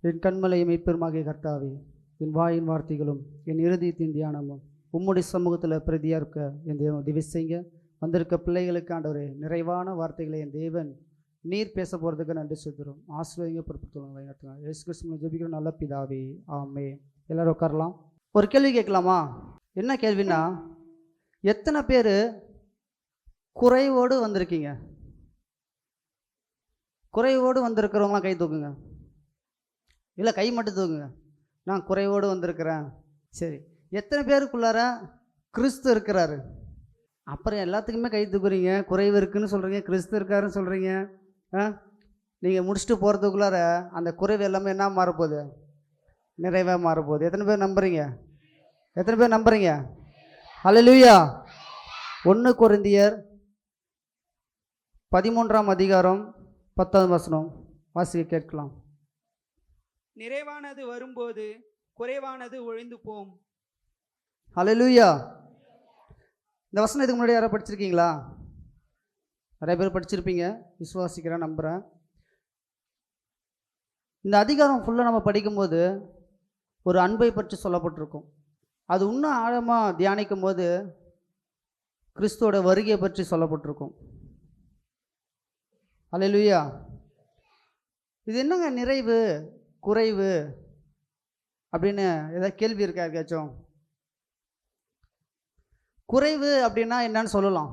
என் கண்மலையை மெய்ப்பெருமாகிய கர்த்தாவே, என் வாயின் வார்த்தைகளும் என் இருதயத்தின் தியானமும் உம்முடைய சமூகத்தில் பிரதியாக இருக்க என் தேவன் உதவி செய்யுங்க. வந்திருக்க பிள்ளைகளுக்கு ஆண்டவரே நிறைவான வார்த்தைகளை என் தேவன் நீர் பேச போகிறதுக்கு நன்றி சொல்கிறோம். ஆசீர்வதிங்க, பொறுப்புத்துவங்க நடத்துங்க. இயேசு கிறிஸ்துவின் ஜெபிக்கிற நல்ல பிதாவே, ஆமென். எல்லாரும் உட்காரலாம். ஒரு கேள்வி கேட்கலாமா? என்ன கேள்வின்னா, எத்தனை பேர் குறைவோடு வந்திருக்கீங்க? குறைவோடு வந்திருக்கிறவங்களாம் கை தூக்குங்க. இல்லை, கை மட்டும் தூக்குங்க. நான் குறைவோடு வந்திருக்கிறேன். சரி, எத்தனை பேருக்குள்ளார கிறிஸ்து இருக்கிறாரு? அப்புறம் எல்லாத்துக்குமே கை தூக்குறீங்க. குறைவு இருக்குன்னு சொல்கிறீங்க, கிறிஸ்து இருக்காருன்னு சொல்கிறீங்க. நீங்கள் முடிச்சுட்டு போகிறதுக்குள்ளார அந்த குறைவு எல்லாமே என்ன மாறப்போகுது? நிறைவாக மாறப்போகுது. எத்தனை பேர் நம்புறீங்க? எத்தனை பேர் நம்புறீங்க? ஹல்லேலூயா. 1 கொரிந்தியர் 13ஆம் அதிகாரம் 10ஆம் வசனம் வாசிக்க கேட்கலாம். நிறைவானது வரும்போது குறைவானது ஒழிந்து போம். ஹல்லேலூயா. இந்த வசனம் இதுக்கு முன்னாடி யாராவது படிச்சிருக்கீங்களா? நிறைய பேர் படிச்சிருப்பீங்க, விசுவாசிக்கிறேன், நம்புகிறேன். இந்த அதிகாரம் ஃபுல்லாக நம்ம படிக்கும்போது ஒரு அன்பை பற்றி சொல்லப்பட்டிருக்கும். அது இன்னும் ஆழமாக தியானிக்கும் போது கிறிஸ்துவோட வருகையை பற்றி சொல்லப்பட்டிருக்கும். ஹல்லேலூயா. இது என்னங்க நிறைவு குறைவு அப்படின்னு ஏதாவது கேள்வி இருக்கா யாருக்காச்சும்? குறைவு அப்படின்னா என்னன்னு சொல்லலாம்.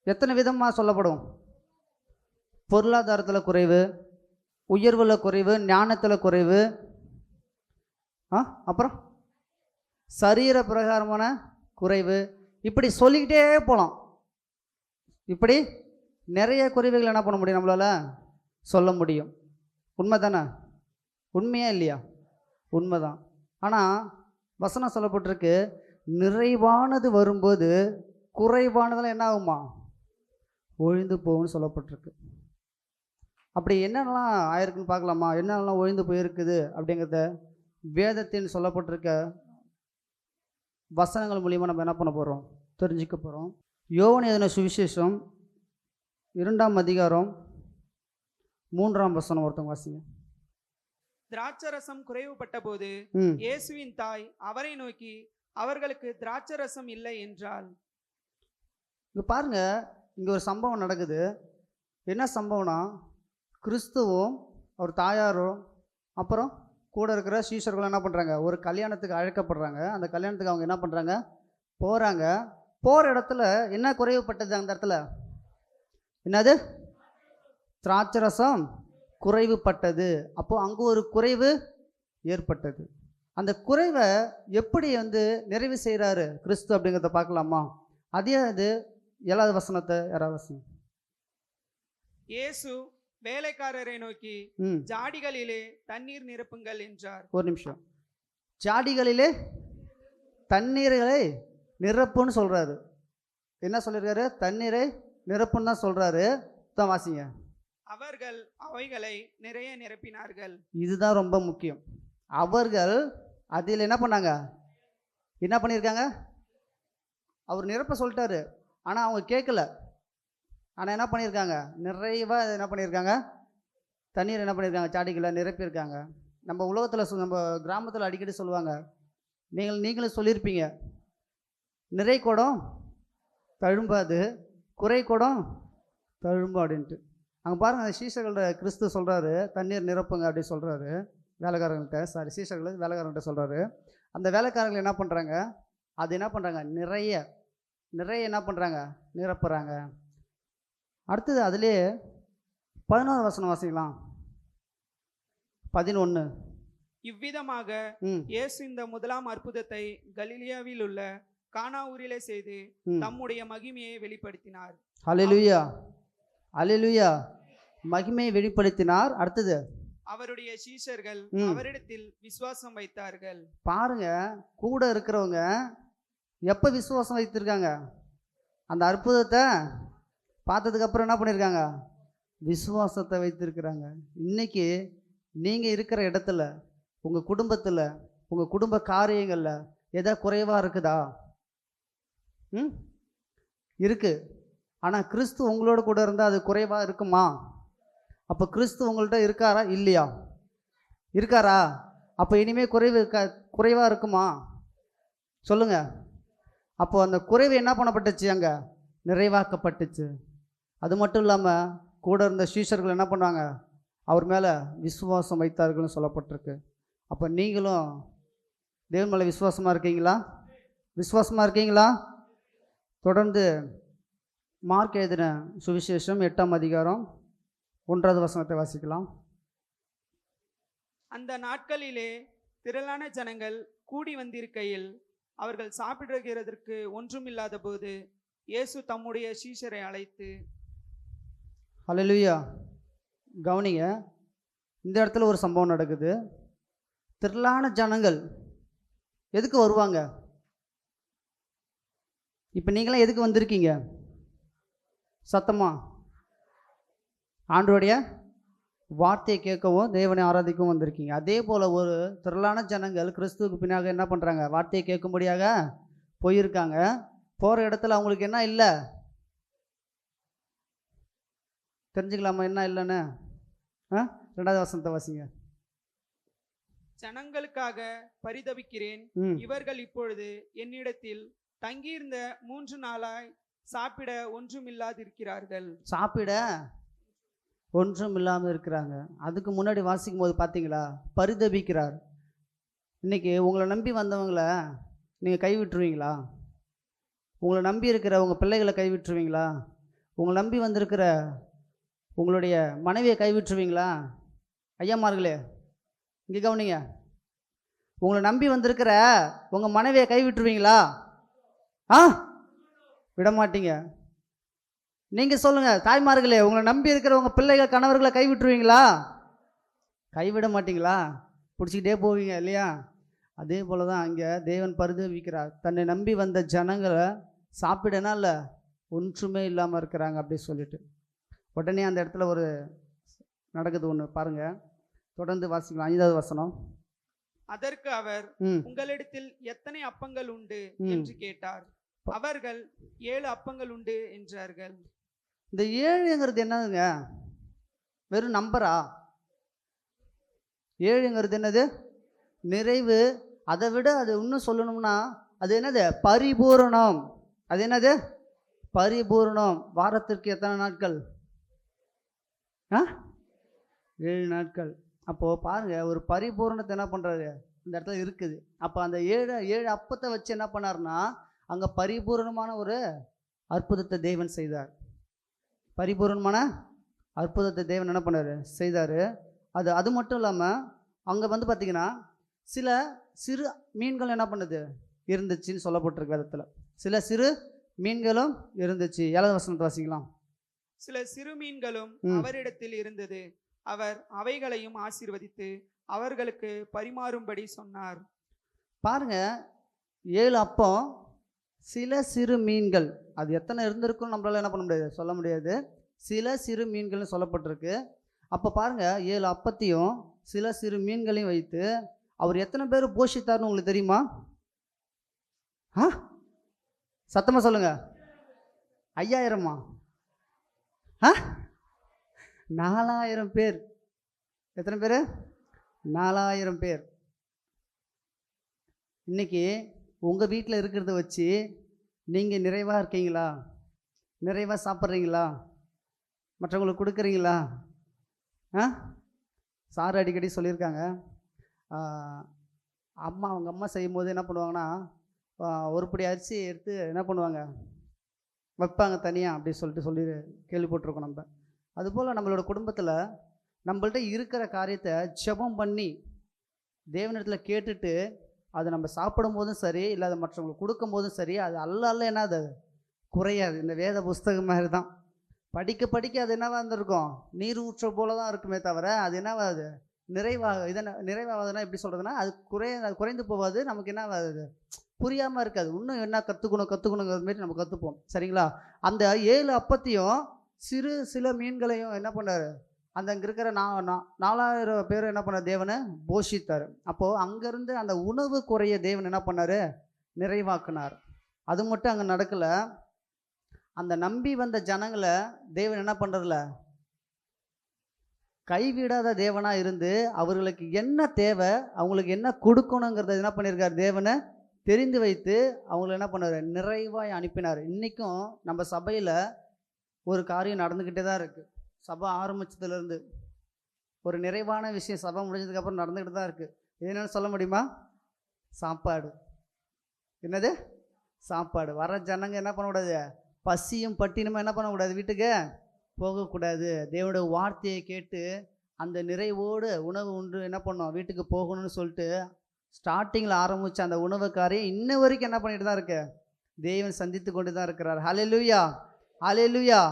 எத்தனை விதமாக சொல்லப்படும்? பொருளாதாரத்தில் குறைவு, உயர்வில் குறைவு, ஞானத்தில் குறைவு, அப்புறம் சரீர பிரகாரமான குறைவு, இப்படி சொல்லிக்கிட்டே போகலாம். இப்படி நிறைய குறைவுகள் என்ன பண்ண முடியும், நம்மளால் சொல்ல முடியும். உண்மை தானே? உண்மையா இல்லையா? உண்மை தான். ஆனால் வசனம் சொல்லப்பட்டிருக்கு, நிறைவானது வரும்போது குறைவானதெல்லாம் என்ன ஆகுமா? ஒழிந்து போகும்னு சொல்லப்பட்டிருக்கு. அப்படி என்னென்னலாம் ஆயிருக்குன்னு பார்க்கலாமா? என்னென்னலாம் ஒழிந்து போயிருக்குது அப்படிங்கிறத வேதத்தின் சொல்லப்பட்டிருக்க வசனங்கள் மூலியமாக நம்ம என்ன பண்ண போகிறோம்? தெரிஞ்சுக்க போகிறோம். யோவான் எழுதின சுவிசேஷம் 2ஆம் அதிகாரம் 3ஆம் வசனம் ஒருத்தவங்க வாசிங்க. திராட்சரசம் குறைவுபட்ட போது இயேசுவின் தாய் அவரை நோக்கி, அவர்களுக்கு திராட்சரசம் இல்லை என்றாள். இங்க பாருங்க, இங்கே ஒரு சம்பவம் நடக்குது. என்ன சம்பவம்னா, கிறிஸ்துவும் அவர் தாயாரும் அப்புறம் கூட இருக்கிற சீஷர்களும் என்ன பண்ணுறாங்க? ஒரு கல்யாணத்துக்கு அழைக்கப்படுறாங்க. அந்த கல்யாணத்துக்கு அவங்க என்ன பண்ணுறாங்க? போகிறாங்க. போகிற இடத்துல என்ன குறைவுபட்டது? அந்த இடத்துல என்னது? திராட்சரசம் குறைவுபட்டது. அப்போது அங்கே ஒரு குறைவு ஏற்பட்டது. அந்த குறைவை எப்படி நிறைவு செய்கிறாரு கிறிஸ்து அப்படிங்கிறத பார்க்கலாமா? அதே அது 7வது வசனத்தை யாராவது வசனம். இயேசு வேலைக்காரரை நோக்கி, ஜாடிகளிலே தண்ணீர் நிரப்புங்கள் என்றார். ஒரு நிமிஷம். ஜாடிகளிலே தண்ணீர்களை நிரப்புன்னு சொல்றாரு. என்ன சொல்லியிருக்காரு? தண்ணீரை நிரப்புன்னு தான் சொல்றாரு. தான் வாசிங்க. அவர்கள் அவைகளை நிறைய நிரப்பினார்கள். இதுதான் ரொம்ப முக்கியம். அவர்கள் அதில் என்ன பண்ணாங்க? என்ன பண்ணியிருக்காங்க? அவர் நிரப்ப சொல்லிட்டாரு, ஆனால் அவங்க கேட்கல. ஆனால் என்ன பண்ணியிருக்காங்க? நிறைவாக என்ன பண்ணியிருக்காங்க? தண்ணீர் என்ன பண்ணியிருக்காங்க? சாடிகளை நிரப்பியிருக்காங்க. நம்ம உலகத்தில் நம்ம கிராமத்தில் அடிக்கடி சொல்லுவாங்க, நீங்களும் சொல்லியிருப்பீங்க, நிறை குடம் தழும்பாது, குறை குடம் தழும்பு அப்படின்ட்டு. அங்கே பாருங்கள், அந்த சீஷர்கள்ட்ட கிறிஸ்து சொல்கிறாரு, தண்ணீர் நிரப்புங்க அப்படின்னு சொல்கிறாரு வேலைக்காரங்கள்ட்ட. சீஷர்கள் வேலைக்காரங்கள்ட்ட சொல்கிறாரு. அந்த வேலைக்காரர்கள் என்ன பண்ணுறாங்க? அது என்ன பண்ணுறாங்க? நிறைய என்ன பண்ணுறாங்க? நிரப்புறாங்க. அடுத்தது அதுலேயே 11 வசனம் வாசிக்கலாம். 11. இவ்விதமாக இயேசு இந்த முதலாம் அற்புதத்தை கலிலேயாவில் உள்ள கானா ஊரிலே செய்து தம்முடைய மகிமையை வெளிப்படுத்தினார். ஹல்லேலூயா, ஹல்லேலூயா. மகிமையை வெளிப்படுத்தினார். அடுத்தது, அவருடைய சீஷர்கள் அவரிடத்தில் விசுவாசம் வைத்தார்கள். பாருங்க, கூட இருக்கிறவங்க எப்போ விசுவாசம் வைத்திருக்காங்க? அந்த அற்புதத்தை பார்த்ததுக்கு அப்புறம் என்ன பண்ணியிருக்காங்க? விசுவாசத்தை வைத்திருக்கிறாங்க. இன்னைக்கு நீங்கள் இருக்கிற இடத்துல, உங்கள் குடும்பத்தில், உங்கள் குடும்ப காரியங்களில் எதாவது குறைவாக இருக்குதா? இருக்கு. ஆனால் கிறிஸ்து உங்களோட கூட இருந்தால் அது குறைவாக இருக்குமா? அப்போ கிறிஸ்து உங்கள்கிட்ட இருக்காரா இல்லையா? இருக்காரா? அப்போ இனிமேல் குறைவாக இருக்குமா? சொல்லுங்க. அப்போ அந்த குறைவு என்ன பண்ணப்பட்டுச்சு? அங்கே நிறைவாக்கப்பட்டுச்சு. அது மட்டும் இல்லாமல் கூட இருந்த சீஷர்கள் என்ன பண்ணாங்க? அவர் மேலே விசுவாசம் வைத்தார்கள்னு சொல்லப்பட்டிருக்கு. அப்போ நீங்களும் தேவன் மேலே விசுவாசமாக இருக்கீங்களா? விசுவாசமாக இருக்கீங்களா? தொடர்ந்து மார்க் எழுதின சுவிசேஷம் 8ஆம் அதிகாரம் 1வது வசனத்தை வாசிக்கலாம். அந்த நாட்களிலே திரளான ஜனங்கள் கூடி வந்திருக்கையில் அவர்கள் சாப்பிடுகிறதற்கு ஒன்றுமில்லாத போது இயேசு தம்முடைய சீஷரை அழைத்து. ஹல்லேலூயா. கவனிங்க, இந்த இடத்துல ஒரு சம்பவம் நடக்குது. திரளான ஜனங்கள் எதுக்கு வருவாங்க? இப்போ நீங்களாம் எதுக்கு வந்திருக்கீங்க? சத்தமா ஆண்டவருடைய வார்த்தையை கேட்கவும் தேவனை ஆராதிக்கவும் வந்திருக்கீங்க. அதே போல் ஒரு திரளான ஜனங்கள் கிறிஸ்துவுக்கு பின்னாக என்ன பண்ணுறாங்க? வார்த்தையை கேட்கும்படியாக போயிருக்காங்க. போகிற இடத்துல அவங்களுக்கு என்ன இல்லை? தெரிஞ்சுக்கலாமா என்ன இல்லைன்னு? 2வது வசனத்தை வாசிங்க. ஜனங்களுக்காக பரிதபிக்கிறேன். இவர்கள் இப்பொழுது என்னிடத்தில் தங்கியிருந்த 3 நாளாய் சாப்பிட ஒன்றுமில்லாதிருக்கிறார்கள். சாப்பிட ஒன்றும் இல்லாமல் இருக்கிறாங்க. அதுக்கு முன்னாடி வாசிக்கும் போது பார்த்தீங்களா? பரிதபிக்கிறார். இன்னைக்கு உங்களை நம்பி வந்தவங்களை நீங்கள் கைவிட்டுருவீங்களா? உங்களை நம்பி இருக்கிற உங்கள் பிள்ளைகளை கைவிட்டுருவீங்களா? உங்களை நம்பி வந்திருக்கிற உங்களுடைய மனைவியை கைவிட்டுருவீங்களா? ஐயாமார்களே இங்கே கவனிங்க. உங்களை நம்பி வந்திருக்கிற உங்கள் மனைவியை கைவிட்டுருவீங்களா? விடமாட்டீங்க. நீங்கள் சொல்லுங்கள் தாய்மார்களே, உங்களை நம்பி இருக்கிற உங்கள் பிள்ளைகள் கணவர்களை கைவிட்டுருவீங்களா? கைவிட மாட்டிங்களா? பிடிச்சிக்கிட்டே போவீங்க இல்லையா? அதே போல் தான் அங்கே தேவன் பரிதபிக்கிறார். தன்னை நம்பி வந்த ஜனங்களை சாப்பிடனா இல்லை ஒன்றுமே இல்லாமல் இருக்கிறாங்க அப்படி சொல்லிட்டு. உடனே அந்த இடத்துல ஒரு நடக்குது ஒன்று பாருங்கள். தொடர்ந்து வாசிக்கலாம். 5வது வசனம். அதற்கு அவர், உங்களிடத்தில் எத்தனை அப்பங்கள் உண்டு என்று கேட்டார். அவர்கள் 7 அப்பங்கள் உண்டு என்றார்கள். இந்த 7ங்கிறது என்னதுங்க? வெறும் நம்பரா? 7ங்கிறது என்னது? நிறைவு. அதை விட அது இன்னும் சொல்லணும்னா அது என்னது? பரிபூரணம். அது என்னது? பரிபூரணம். வாரத்திற்கு எத்தனை நாட்கள்? 7 நாட்கள். அப்போது பாருங்கள், ஒரு பரிபூரணத்தை என்ன பண்ணுறாரு இந்த இடத்துல இருக்குது. அப்போ அந்த 7 அப்பத்தை வச்சு என்ன பண்ணார்னா அங்கே பரிபூரணமான ஒரு அற்புதத்தை தேவன் செய்தார். பரிபூரணமான அற்புதத்தை தேவன் என்ன பண்ணார்? செய்தார். அது மட்டும் இல்லாமல் அங்கே வந்து பார்த்திங்கன்னா சில சிறு மீன்கள் என்ன பண்ணுது? இருந்துச்சுன்னு சொல்லப்பட்டிருக்கு வேதத்தில். சில சிறு மீன்களும் இருந்துச்சு. 7வது வசனத்தை வாசிக்கலாம். சில சிறு மீன்களும் அவரிடத்தில் இருந்தது. அவர் அவைகளையும் ஆசீர்வதித்து அவர்களுக்கு பரிமாறும்படி சொன்னார். பாருங்க, 7 அப்பம், சில சிறு மீன்கள். அது எத்தனை இருந்திருக்கும் நம்மளால என்ன பண்ண முடியாது, சொல்ல முடியாது. சில சிறு மீன்கள்னு சொல்லப்பட்டிருக்கு. அப்போ பாருங்க, 7 அப்பத்தையும் சில சிறு மீன்களையும் வைத்து அவர் எத்தனை பேர் போஷித்தார்னு உங்களுக்கு தெரியுமா? சத்தமாக சொல்லுங்க. 5000மா? 4000 பேர். எத்தனை பேர்? 4000 பேர். இன்னைக்கு உங்கள் வீட்டில் இருக்கிறத வச்சு நீங்கள் நிறைவாக இருக்கீங்களா? நிறைவாக சாப்பிட்றீங்களா? மற்றவங்களுக்கு கொடுக்குறீங்களா? சார் அடிக்கடி சொல்லியிருக்காங்க, அவங்க அம்மா செய்யும்போது என்ன பண்ணுவாங்கன்னா, ஒரு படி அரிசி எடுத்து என்ன பண்ணுவாங்க, வைப்பாங்க தனியாக அப்படி சொல்லிட்டு கேள்விப்பட்டிருக்கோம் நம்ம. அதுபோல் நம்மளோட குடும்பத்தில் நம்மள்ட்ட இருக்கிற காரியத்தை ஜெபம் பண்ணி தேவனிடத்தில் கேட்டுட்டு அதை நம்ம சாப்பிடும் போதும் சரி, இல்லை அதை மற்றவங்களுக்கு கொடுக்கும் போதும் சரி, அது அல்ல என்ன, அது குறையாது. இந்த வேத புஸ்தகம் மாதிரி தான். படிக்க படிக்க அது என்னவாக இருந்திருக்கும், நீர் ஊற்ற போல தான் இருக்குமே தவிர அது என்னவாகுது, நிறைவாகுதுன்னா எப்படி சொல்கிறதுனா, அது குறைந்து போகாது. நமக்கு என்னவாகுது, புரியாமல் இருக்காது. இன்னும் என்ன கற்றுக்கணுங்கிற மாரி நம்ம கற்றுப்போம். சரிங்களா? அந்த 7 அப்பத்தையும் சில மீன்களையும் என்ன பண்ணார், அந்த அங்கே இருக்கிற 4000 பேர் என்ன பண்ணார், தேவனை போஷித்தார். அப்போது அங்கேருந்து அந்த உணவு குறைய தேவன் என்ன பண்ணார், நிறைவாக்குனார். அது மட்டும் அங்கே நடக்கலை. அந்த நம்பி வந்த ஜனங்களை தேவன் என்ன பண்ணுறதில்ல, கைவிடாத தேவனாக இருந்து அவர்களுக்கு என்ன தேவை, அவங்களுக்கு என்ன கொடுக்கணுங்கிறத என்ன பண்ணியிருக்கார், தேவனை தெரிந்து வைத்து அவங்கள என்ன பண்ணார், நிறைவாய் அனுப்பினார். இன்றைக்கும் நம்ம சபையில் ஒரு காரியம் நடந்துக்கிட்டே தான் இருக்குது. சபை ஆரம்பித்ததுலேருந்து ஒரு நிறைவான விஷயம் சபை முடிஞ்சதுக்கப்புறம் நடந்துக்கிட்டு தான் இருக்குது. என்னென்னு சொல்ல முடியுமா? சாப்பாடு. என்னது? சாப்பாடு. வர ஜனங்க என்ன பண்ணக்கூடாது, பசியும் பட்டினுமா என்ன பண்ணக்கூடாது, வீட்டுக்கு போகக்கூடாது. தேவனுடைய வார்த்தையை கேட்டு அந்த நிறைவோடு உணவு உண்டு என்ன பண்ணோம், வீட்டுக்கு போகணும்னு சொல்லிட்டு ஸ்டார்டிங்கில் ஆரம்பித்த அந்த உணவு காரியம் இன்ன வரைக்கும் என்ன பண்ணிட்டு தான் இருக்கு, தேவன் சந்தித்து கொண்டு தான் இருக்கிறார். ஹல்லேலூயா, ஹல்லேலூயா.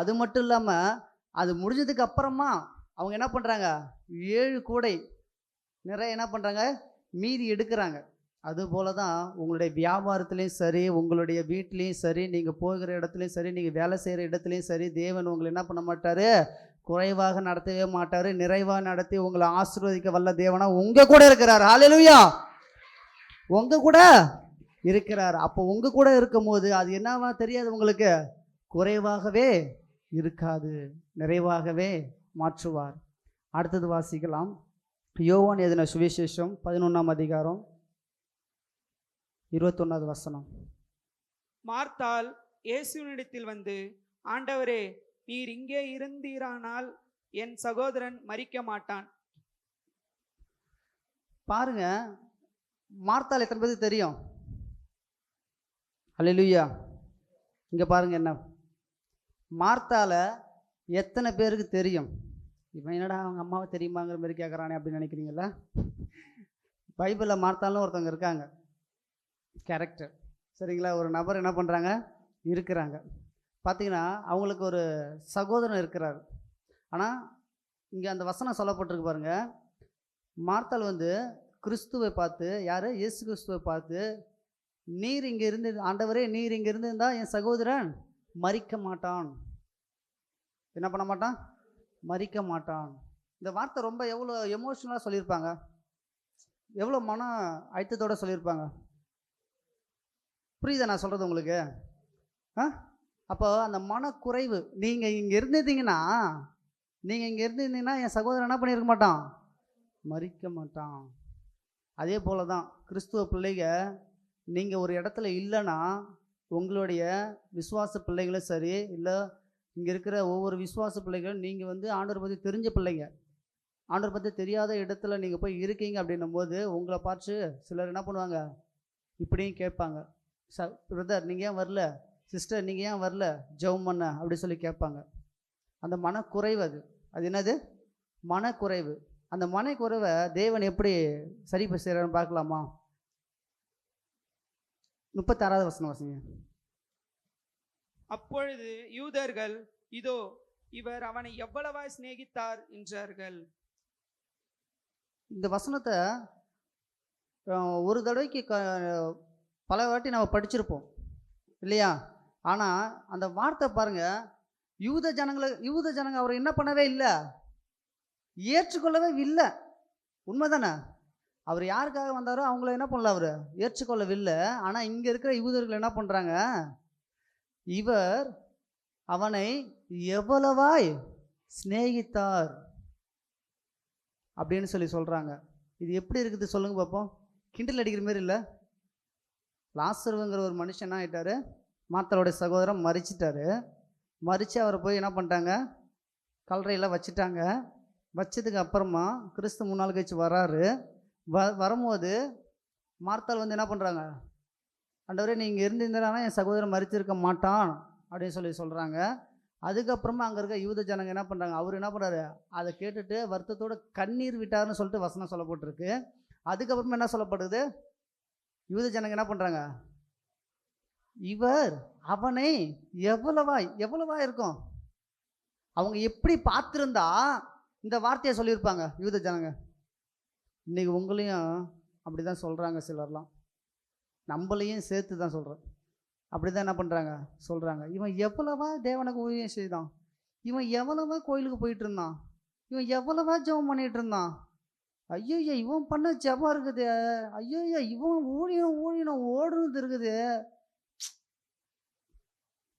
அது மட்டும் இல்லாமல் அது முடிஞ்சதுக்கு அப்புறமா அவங்க என்ன பண்ணுறாங்க, 7 கூடை நிறைய என்ன பண்ணுறாங்க, மீதி எடுக்கிறாங்க. அதுபோல தான் உங்களுடைய வியாபாரத்துலேயும் சரி, உங்களுடைய வீட்லேயும் சரி, நீங்கள் போகிற இடத்துலையும் சரி, நீங்கள் வேலை செய்கிற இடத்துலையும் சரி, தேவன் உங்களை என்ன பண்ண மாட்டார், குறைவாக நடத்தவே மாட்டார். நிறைவாக நடத்தி உங்களை ஆசீர்வதிக்க வல்ல தேவனா உங்கள் கூட இருக்கிறார். ஹல்லேலூயா, உங்கள் கூட இருக்கிறார். அப்போ உங்கள் கூட இருக்கும் போது அது என்னவா தெரியாது, உங்களுக்கு குறைவாகவே இருக்காது, நிறைவாகவே மாற்றுவார். அடுத்தது வாசிக்கலாம். யோவான் எழுதின சுவிசேஷம் 11ஆம் அதிகாரம் 21வது வசனம். மார்த்தாள் இயேசுவினிடத்தில் வந்து, ஆண்டவரே, நீர் இங்கே இருந்தீரானால் என் சகோதரன் மரிக்க மாட்டான். பாருங்க, மார்த்தாள் எத்தனை பேருக்கு தெரியும்? ஹல்லேலூயா. இங்கே பாருங்க, என்ன மார்த்தால எத்தனை பேருக்கு தெரியும்? இவன் என்னடா அவங்க அம்மாவை தெரியுமாங்கிற மாதிரி கேட்குறானே அப்படின்னு நினைக்கிறீங்களா? பைபிளில் மார்த்தாலும் ஒருத்தவங்க இருக்காங்க, கேரக்டர். சரிங்களா? ஒரு நபர் என்ன பண்ணுறாங்க, இருக்கிறாங்க. பார்த்தீங்கன்னா அவங்களுக்கு ஒரு சகோதரன் இருக்கிறார். ஆனால் இங்கே அந்த வசனம் சொல்லப்பட்டிருக்கு பாருங்க, மார்த்தாள் வந்து கிறிஸ்துவை பார்த்து, யார், இயேசு கிறிஸ்துவை பார்த்து, நீர் இங்கே இருந்து, ஆண்டவரே நீர் இங்கே இருந்திருந்தால் என் சகோதரன் மரிக்க மாட்டான். என்ன பண்ண மாட்டான், மரிக்க மாட்டான். இந்த வார்த்தை ரொம்ப எவ்வளோ எமோஷ்னலாக சொல்லியிருப்பாங்க, எவ்வளோ மன அழுத்தத்தோடு சொல்லியிருப்பாங்க. புரியுதா நான் சொல்கிறது உங்களுக்கு? அப்போ அந்த மனக்குறைவு, நீங்கள் இங்கே இருந்திருந்தீங்கன்னா என் சகோதரன் என்ன பண்ணியிருக்க மாட்டான், மரிக்க மாட்டான். அதே போல தான் கிறிஸ்துவ பிள்ளைங்க, நீங்கள் ஒரு இடத்துல இல்லைன்னா உங்களுடைய விசுவாச பிள்ளைகளும் சரி, இல்லை இங்கே இருக்கிற ஒவ்வொரு விசுவாச பிள்ளைகளும் நீங்கள் வந்து ஆண்டவர் பற்றி தெரிஞ்ச பிள்ளைங்க, ஆண்டவர் பற்றி தெரியாத இடத்துல நீங்கள் போய் இருக்கீங்க அப்படின்னும் போது உங்களை பார்த்து சிலர் என்ன பண்ணுவாங்க, இப்படியும் கேட்பாங்க, பிரதர் நீங்கள் ஏன் வரல, சிஸ்டர் நீங்கள் ஏன் வரல ஜெபம் பண்ண அப்படி சொல்லி கேட்பாங்க. அந்த மனக்குறைவு, அது என்னது, மனக்குறைவு. அந்த மனக்குறைவை தேவன் எப்படி சரி செய்கிறான்னு பார்க்கலாமா? 36வது வசனம் வாசிங்க. அப்பொழுது யூதர்கள், இதோ இவர் அவனை எவ்வளவாய் சிநேகித்தார் என்றார்கள். இந்த வசனத்தை ஒரு தடவைக்கு பல வாட்டி நம்ம படிச்சிருப்போம் இல்லையா? ஆனால் அந்த வார்த்தை பாருங்க, யூத ஜனங்க அவர் என்ன பண்ணவே இல்லை, ஏற்றுக்கொள்ளவே இல்லை. உண்மைதானே? அவர் யாருக்காக வந்தாரோ அவங்கள என்ன பண்ணல, அவர் ஏற்றுக்கொள்ளவில்லை. ஆனால் இங்கே இருக்கிற யூதர்கள் என்ன பண்ணுறாங்க, இவர் அவனை எவ்வளவாய் சிநேகித்தார் அப்படின்னு சொல்லி சொல்கிறாங்க. இது எப்படி இருக்குது சொல்லுங்க பார்ப்போம். கிண்டல் அடிக்கிற மாதிரி இல்லை. லாசருங்கிற ஒரு மனுஷன் என்ன ஆகிட்டாரு, மார்த்தாளுடைய சகோதரன் மரிச்சிட்டாரு. மரித்து அவரை போய் என்ன பண்ணிட்டாங்க, கல்லறையில் வச்சுட்டாங்க. வச்சதுக்கு அப்புறமா கிறிஸ்து 3 நாள் கழிச்சு வராரு. வரும்போது மார்த்தாள் வந்து என்ன பண்ணுறாங்க, ஆண்டவரே நீங்கள் இருந்திருந்தானா என் சகோதரன் மரிச்சிருக்க மாட்டான் அப்படின்னு சொல்லி சொல்கிறாங்க. அதுக்கப்புறமா அங்கே இருக்க யூத ஜனங்க என்ன பண்ணுறாங்க, அவர் என்ன பண்ணுறாரு, அதை கேட்டுட்டு வருத்தத்தோடு கண்ணீர் விட்டார்னு சொல்லிட்டு வசனம் சொல்லப்பட்டிருக்கு. அதுக்கப்புறமா என்ன சொல்லப்படுது, யூத ஜனங்க என்ன பண்ணுறாங்க, இவர் அவனை எவ்வளவா இருக்கும், அவங்க எப்படி பார்த்துருந்தா இந்த வார்த்தையை சொல்லியிருப்பாங்க யூத ஜனங்க. இன்றைக்கி உங்களையும் அப்படி தான் சொல்கிறாங்க சிலர்லாம், நம்மளையும் சேர்த்து தான் சொல்கிறேன். அப்படி தான் என்ன பண்ணுறாங்க, சொல்கிறாங்க, இவன் எவ்வளவா தேவனுக்கு ஊழியம் செய்தான், இவன் எவ்வளவா கோயிலுக்கு போயிட்டு இருந்தான், இவன் எவ்வளவா ஜெபம் பண்ணிகிட்டு இருந்தான், ஐயோய்யா இவன் பண்ண ஜெபம் இருக்குது, ஐயோய்யா இவன் ஊழியம் ஓடுறது இருக்குது.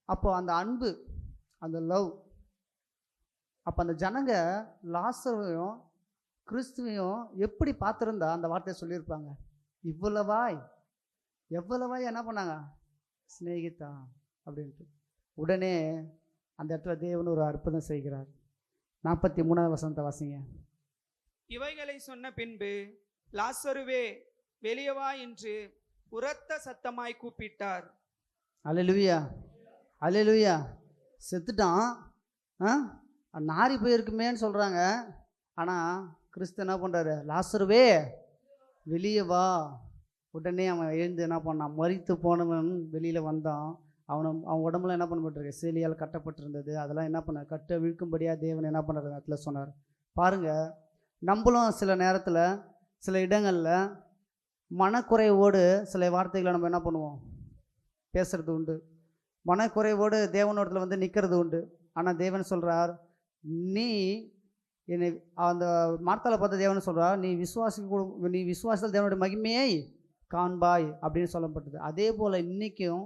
அப்போ அந்த அன்பு, அந்த லவ் அப்போ அந்த ஜனங்க லாசருவையும் கிறிஸ்துவையும் எப்படி பார்த்துருந்தா அந்த வார்த்தையை சொல்லியிருப்பாங்க? இவ்வளவாய் எவ்வளவாய் என்ன பண்ணாங்க? சிநேகித்தான் அப்படின்ட்டு. உடனே அந்த இடத்துல தேவன் ஒரு அற்புதம் செய்கிறார். 43வது வசனத்தை வாசிங்க. இவைகளை சொன்ன பின்பு லாசருவே வெளியே வா என்று உரத்த சத்தமாய் கூப்பிட்டார். அல்லேலூயா, அல்லேலூயா. செத்துட்டான், நாரி போயிருக்குமேன்னு சொல்கிறாங்க. ஆனால் கிறிஸ்து என்ன பண்ணுறாரு? லாசருவே வெளியே வா. உடனே அவன் எழுந்து என்ன பண்ணான்? மரித்து போனவன் வெளியில் வந்தான். அவன் உடம்புல என்ன பண்ணப்பட்டிருக்கு? சேலியால் கட்டப்பட்டிருந்தது. அதெல்லாம் என்ன பண்ண கட்ட விழுக்கும்படியாக தேவன் என்ன பண்ணுறாரு இடத்துல சொன்னார். பாருங்கள், நம்மளும் சில நேரத்தில் சில இடங்களில் மனக்குறைவோடு சில வார்த்தைகளை நம்ம என்ன பண்ணுவோம்? பேசுகிறது உண்டு. மனக்குறைவோடு தேவனோடத்தில் வந்து நிற்கிறது உண்டு. ஆனால் தேவன் சொல்கிறார், நீ என்னை அந்த மார்த்தால பார்த்த தேவன் சொல்கிறார், நீ விசுவாசத்தில் தேவனுடைய மகிமையை காண்பாய் அப்படின்னு சொல்லப்பட்டது. அதே போல் இன்றைக்கும்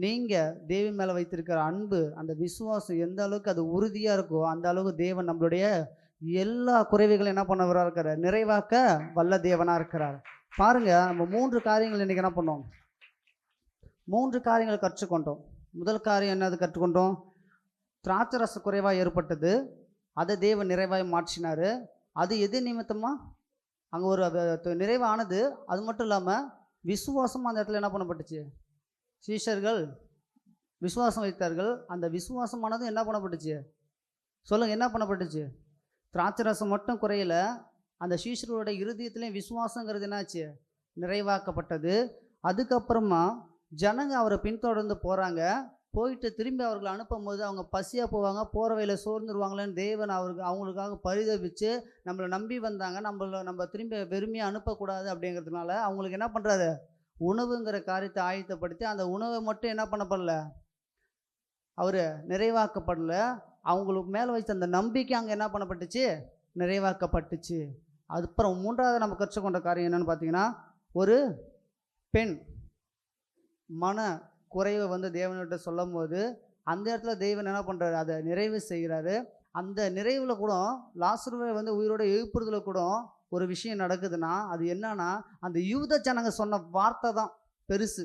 நீங்கள் தேவி மேலே வைத்திருக்கிற அன்பு, அந்த விசுவாசம் எந்த அளவுக்கு அது உறுதியாக இருக்கோ அந்த அளவுக்கு தேவன் நம்மளுடைய எல்லா குறைவுகளும் என்ன பண்ணவராக இருக்கிறார்? நிறைவாக்க வல்ல தேவனாக இருக்கிறார். பாருங்கள், நம்ம 3 காரியங்கள் இன்றைக்கி என்ன பண்ணோம்? 3 காரியங்களை கற்றுக்கொண்டோம். முதல் காரியம் என்னது கற்றுக்கொண்டோம்? திராட்சரச குறைவாக ஏற்பட்டது, அதை தேவன் நிறைவாய் மாற்றினார். அது எது நிமித்தமாக அங்கே ஒரு நிறைவானது? அது மட்டும் இல்லாமல் விசுவாசம் அந்த இடத்துல என்ன பண்ணப்பட்டுச்சு? சீஷர்கள் விசுவாசம் வைத்தார்கள். அந்த விசுவாசமானது என்ன பண்ணப்பட்டுச்சு? சொல்லுங்கள், என்ன பண்ணப்பட்டுச்சு? திராட்சரசம் மட்டும் குறையல, அந்த சீஷர்களோட இருதயத்துலேயும் விசுவாசங்கிறது என்னாச்சு? நிறைவாக்கப்பட்டது. அதுக்கப்புறமா ஜனங்க அவரை பின்தொடர்ந்து போகிறாங்க. போயிட்டு திரும்பி அவர்களை அனுப்பும் போது அவங்க பசியாக போவாங்க, போகிற வழியில் சோர்ந்துருவாங்களேன்னு தேவன் அவங்களுக்காக பரிதபிச்சு நம்மளை நம்பி வந்தாங்க, நம்ம திரும்பி வெறுமையாக அனுப்பக்கூடாது அப்படிங்கிறதுனால அவங்களுக்கு என்ன பண்ணுறாரு? உணவுங்கிற காரியத்தை ஆயத்தப்படுத்தி அந்த உணவை மட்டும் என்ன பண்ணப்படல, அவர் நிறைவாக்கப்படல. அவங்களுக்கு மேலே வச்ச அந்த நம்பிக்கை அங்கே என்ன பண்ணப்பட்டுச்சு? நிறைவாக்கப்பட்டுச்சு. அதுக்கப்புறம் 3வது நம்ம கற்றுக்கொண்ட காரியம் என்னென்னு பார்த்தீங்கன்னா, ஒரு பெண் மன குறைவை வந்து தேவன்கிட்ட சொல்லும் போது அந்த இடத்துல தேவன் என்ன பண்ணுறாரு? அதை நிறைவு செய்கிறாரு. அந்த நிறைவில் கூட லாசருவை வந்து உயிரோட எழுப்புறதுல கூட ஒரு விஷயம் நடக்குதுன்னா அது என்னன்னா, அந்த யூத ஜனங்க சொன்ன வார்த்தை தான் பெருசு.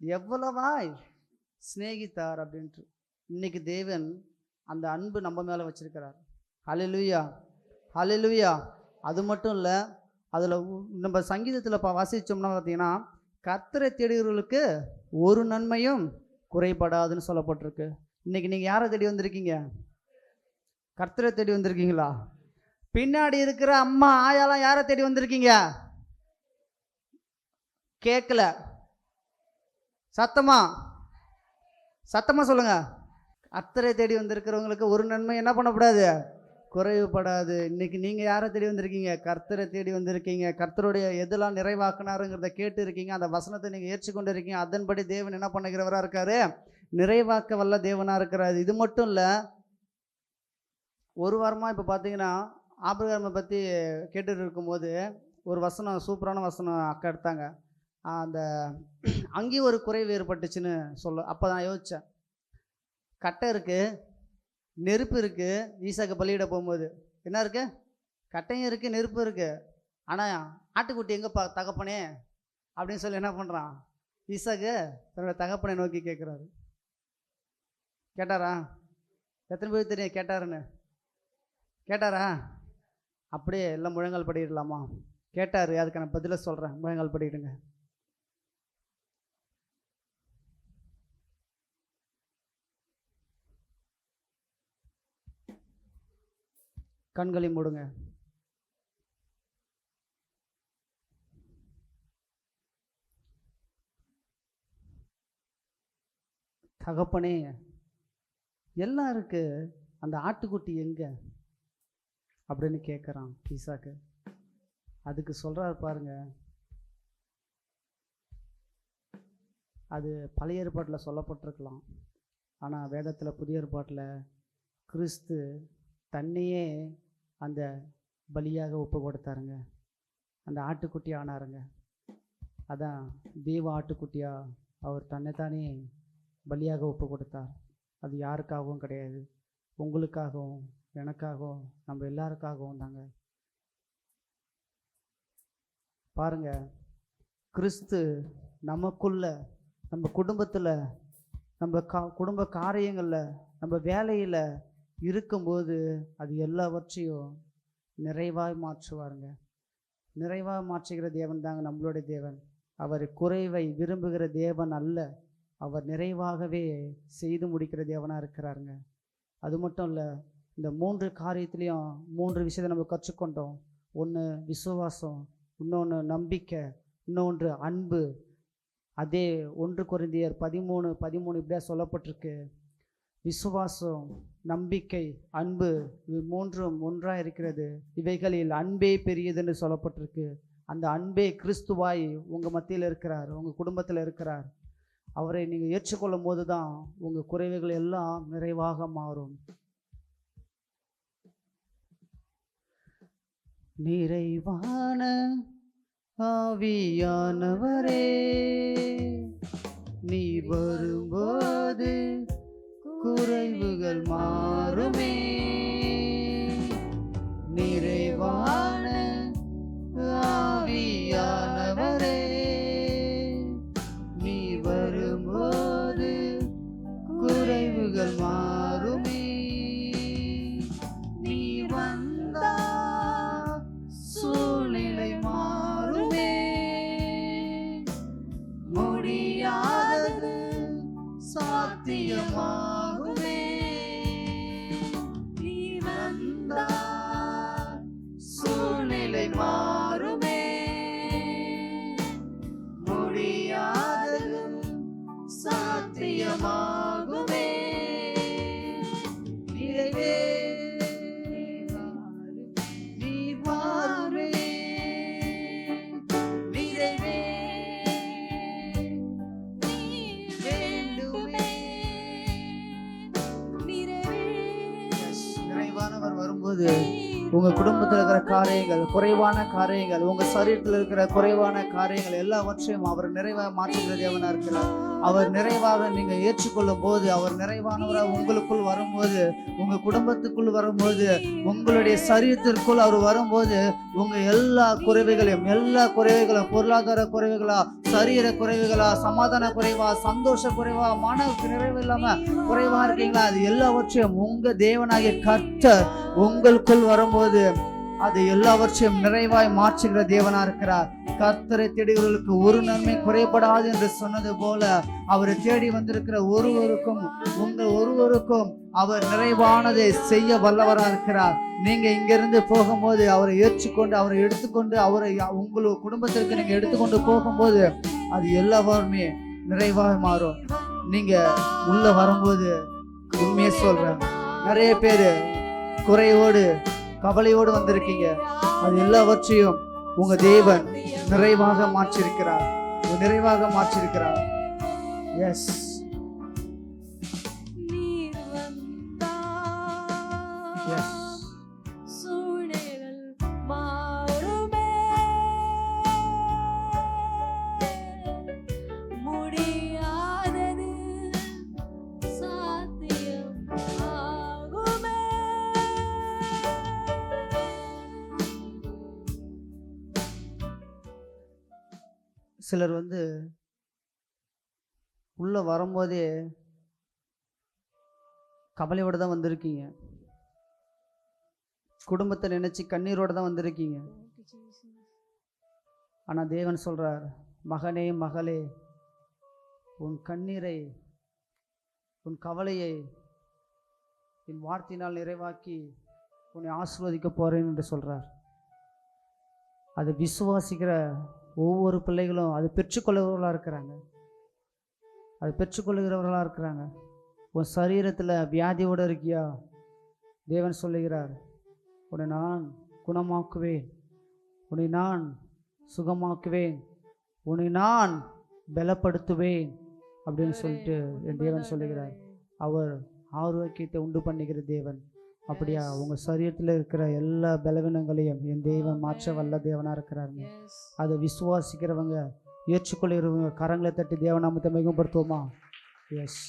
எவ்வளவாய் சிநேகித்தார் அப்படின்ட்டு. இன்னைக்கு தேவன் அந்த அன்பு நம்ம மேலே வச்சிருக்கிறார். ஹல்லேலூயா, ஹல்லேலூயா. அது மட்டும் இல்லை, அதில் நம்ம சங்கீதத்தில் வாசித்தோம்னா பார்த்தீங்கன்னா, கர்த்தரை தேடுகிறவர்களுக்கு ஒரு நன்மையும் குறைபடாதுன்னு சொல்லப்பட்டிருக்கு. இன்னைக்கு நீங்கள் யாரை தேடி வந்திருக்கீங்க? கர்த்தரை தேடி வந்திருக்கீங்களா? பின்னாடி இருக்கிற அம்மா ஆயாலாம் யாரை தேடி வந்திருக்கீங்க? கேட்கல, சத்தமா சத்தமா சொல்லுங்க. கர்த்தரை தேடி வந்திருக்கிறவங்களுக்கு ஒரு நன்மை என்ன பண்ணக்கூடாது? குறைவுபடாது. இன்னைக்கு நீங்கள் யாரை தேடி வந்திருக்கீங்க? கர்த்தரை தேடி வந்திருக்கீங்க. கர்த்தருடைய எதெல்லாம் நிறைவாக்குனாருங்கிறத கேட்டு இருக்கீங்க. அந்த வசனத்தை நீங்கள் ஏற்றுக்கொண்டு இருக்கீங்க. அதன்படி தேவன் என்ன பண்ணுகிறவராக இருக்காரு? நிறைவாக்க வல்ல தேவனாக இருக்கிறாரு. இது மட்டும் இல்லை, ஒரு வாரமாக இப்போ பார்த்தீங்கன்னா ஆபிரகாமை பற்றி கேட்டுட்டு இருக்கும்போது ஒரு வசனம், சூப்பரான வசனம் அக்கா எடுத்தாங்க. அந்த அங்கேயும் ஒரு குறைவு ஏற்பட்டுச்சுன்னு அப்போ நான் யோசித்தேன். கட்டை இருக்குது, நெருப்பு இருக்குது. ஈசாக்கு பலியிட போகும்போது என்ன இருக்குது? கட்டையும் இருக்குது, நெருப்பு இருக்குது. ஆனால் ஆட்டுக்குட்டி எங்கே தகப்பனே அப்படின்னு சொல்லி என்ன பண்ணுறான்? ஈசாக்கு தன்னோட தகப்பனை நோக்கி கேட்குறாரு. கேட்டாரா? எத்தனை பேர் தெரியும் கேட்டாருன்னு? கேட்டாரா? அப்படியே எல்லாம் முழங்கால் படிடலாமா? கேட்டார். அதுக்கு நான் பதில சொல்கிறேன். முழங்கால் படிடுங்க. கண்களை மூடுங்க. தகப்பனே, எல்லாம் இருக்கு, அந்த ஆட்டுக்குட்டி எங்க அப்படின்னு கேட்குறான் ஈசாக்கு. அதுக்கு சொல்கிறார் பாருங்க, அது பழைய ஏற்பாட்டில் சொல்லப்பட்டிருக்கலாம். ஆனால் வேதத்தில் புதிய ஏற்பாட்டில் கிறிஸ்து தன்னையே அந்த பலியாக ஒப்பு கொடுத்தாருங்க. அந்த ஆட்டுக்குட்டி ஆனாருங்க. அதான் தெய்வ ஆட்டுக்குட்டியாக அவர் தன்னைத்தானே பலியாக ஒப்பு கொடுத்தார். அது யாருக்காகவும் கிடையாது, உங்களுக்காகவும் எனக்காகவும் நம்ம எல்லாருக்காகவும் தாங்க. பாருங்க, கிறிஸ்து நமக்குள்ள, நம்ம குடும்பத்தில், நம்ம குடும்ப காரியங்களில், நம்ம வேலையில் இருக்கும்போது அது எல்லாவற்றையும் நிறைவாய் மாற்றுவாருங்க. நிறைவாக மாற்றுகிற தேவன் தாங்க நம்மளுடைய தேவன். அவர் குறைவை விரும்புகிற தேவன் அல்ல, அவர் நிறைவாகவே செய்து முடிக்கிற தேவனாக இருக்கிறாருங்க. அது மட்டும் இல்லை, இந்த 3 காரியத்துலேயும் 3 விஷயத்தை நம்ம கற்றுக்கொண்டோம். ஒன்று விசுவாசம், இன்னொன்று நம்பிக்கை, இன்னொன்று அன்பு. அதே 1 கொரிந்தியர் 13 இப்படியா சொல்லப்பட்டிருக்கு, விசுவாசம், நம்பிக்கை, அன்பு, இது 3ம் ஒன்றாக இருக்கிறது. இவைகளில் அன்பே பெரியதுன்னு சொல்லப்பட்டிருக்கு. அந்த அன்பே கிறிஸ்துவாய் உங்கள் மத்தியில் இருக்கிறார், உங்கள் குடும்பத்தில் இருக்கிறார். அவரை நீங்கள் ஏற்றுக்கொள்ளும் போது தான் உங்கள் குறைவுகள் எல்லாம் நிறைவாக மாறும். நிறைவான ஆவியானவரே, நீ வரும்போது குறைவுகள் மாறுமே. நிறைவான ஆவியானவரே, நீ வரும்போது குறைவுகள் மாறுமே. நீ வந்தா சூழ்நிலை மாறுமே. முடியாதது சாத்தியமாகுமே. நீ வந்தா சூழ்நிலை மாறுமே. முடியாதது சாத்தியமாகுமே. நிறைவே நீ மாறுமே. நிறைவே நிறைவானவர் வரும்போது உங்க குடும்பத்தில் இருக்கிற காரியங்கள், குறைவான காரியங்கள், உங்க சரீரத்தில் இருக்கிற குறைவான காரியங்கள் எல்லாவற்றையும் அவர் நிறைவாக மாற்றுகிற தேவனா இருக்கிறார். அவர் நிறைவாக நீங்க ஏற்றுக்கொள்ளும் போது, அவர் நிறைவானவராக உங்களுக்குள் வரும்போது, உங்க குடும்பத்துக்குள் வரும்போது, உங்களுடைய சரீரத்திற்குள் அவர் வரும்போது, உங்க எல்லா குறைவுகளையும் பொருளாதார குறைவுகளா, சரீர குறைவுகளா, சமாதான குறைவா, சந்தோஷ குறைவா, மன நிறைவு இல்லாம குறைவா இருக்கீங்களா, அது எல்லாவற்றையும் உங்க தேவனாகிய கர்த்தர் உங்களுக்குள் வரும்போது அது எல்லாவற்றையும் நிறைவாய் மாற்றுகிற தேவனா இருக்கிறார். கர்த்தரை தேடுகிறவர்களுக்கு ஒரு நன்மை குறைபடாது என்று சொன்னது போல, அவரை தேடி வந்திருக்கிற உங்கள் ஒருவருக்கும் அவர் நிறைவானதை செய்ய வல்லவராக இருக்கிறார். நீங்க இங்கிருந்து போகும்போது அவரை ஏற்றுக்கொண்டு, அவரை எடுத்துக்கொண்டு, அவரை உங்கள் குடும்பத்திற்கு நீங்க எடுத்துக்கொண்டு போகும்போது அது எல்லாருமே நிறைவாக மாறும். நீங்க உள்ள வரும்போது உண்மையை சொல்றேன், நிறைய பேரு குறையோடு கவலையோடு வந்திருக்கீங்க. அது எல்லாவற்றையும் உங்க தேவன் நிறைவாக மாற்றிருக்கிறார். எஸ், சிலர் உள்ள வரும்போதே கவலையோடு தான் வந்திருக்கீங்க. குடும்பத்தை நினைச்சு கண்ணீரோடு தான் வந்திருக்கீங்க. ஆனா தேவன் சொல்றார், மகனே மகளே, உன் கண்ணீரை, உன் கவலையை என் வார்த்தையினால் நிறைவாக்கி உன்னை ஆசீர்வதிக்க போறேன் என்று சொல்றார். அதை விசுவாசிக்கிற ஒவ்வொரு பிள்ளைகளும் அது பெற்றுக்கொள்கிறவர்களாக இருக்கிறாங்க. உன் சரீரத்தில் வியாதியோடு இருக்கியா, தேவன் சொல்லுகிறார், உன்னை நான் குணமாக்குவேன், உன்னை நான் சுகமாக்குவேன், உன்னை நான் பலப்படுத்துவேன் அப்படின்னு சொல்லிட்டு என் தேவன் சொல்லுகிறார். அவர் ஆரோக்கியத்தை உண்டு பண்ணுகிற தேவன். அப்படியா, உங்க சரீரத்தில் இருக்கிற எல்லா பலவீனங்களையும் என் தெய்வம் மாற்ற வல்ல தேவனா இருக்கிறாருங்க. அதை விசுவாசிக்கிறவங்க, ஏற்றுக்கொள்கிறவங்க கரங்களை தட்டி தேவநாமத்தை மிகப்படுத்துவோமா? எஸ்.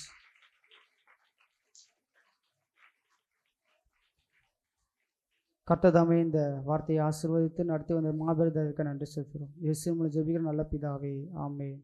கர்த்ததாமே இந்த வார்த்தையை ஆசீர்வதித்து நடத்தி வந்த மாபெரும் தயவுக்கு நன்றி செலுத்துகிறோம். இயேசு மூலம் ஜெபிக்கிற நல்ல பிதாவே, ஆமென்.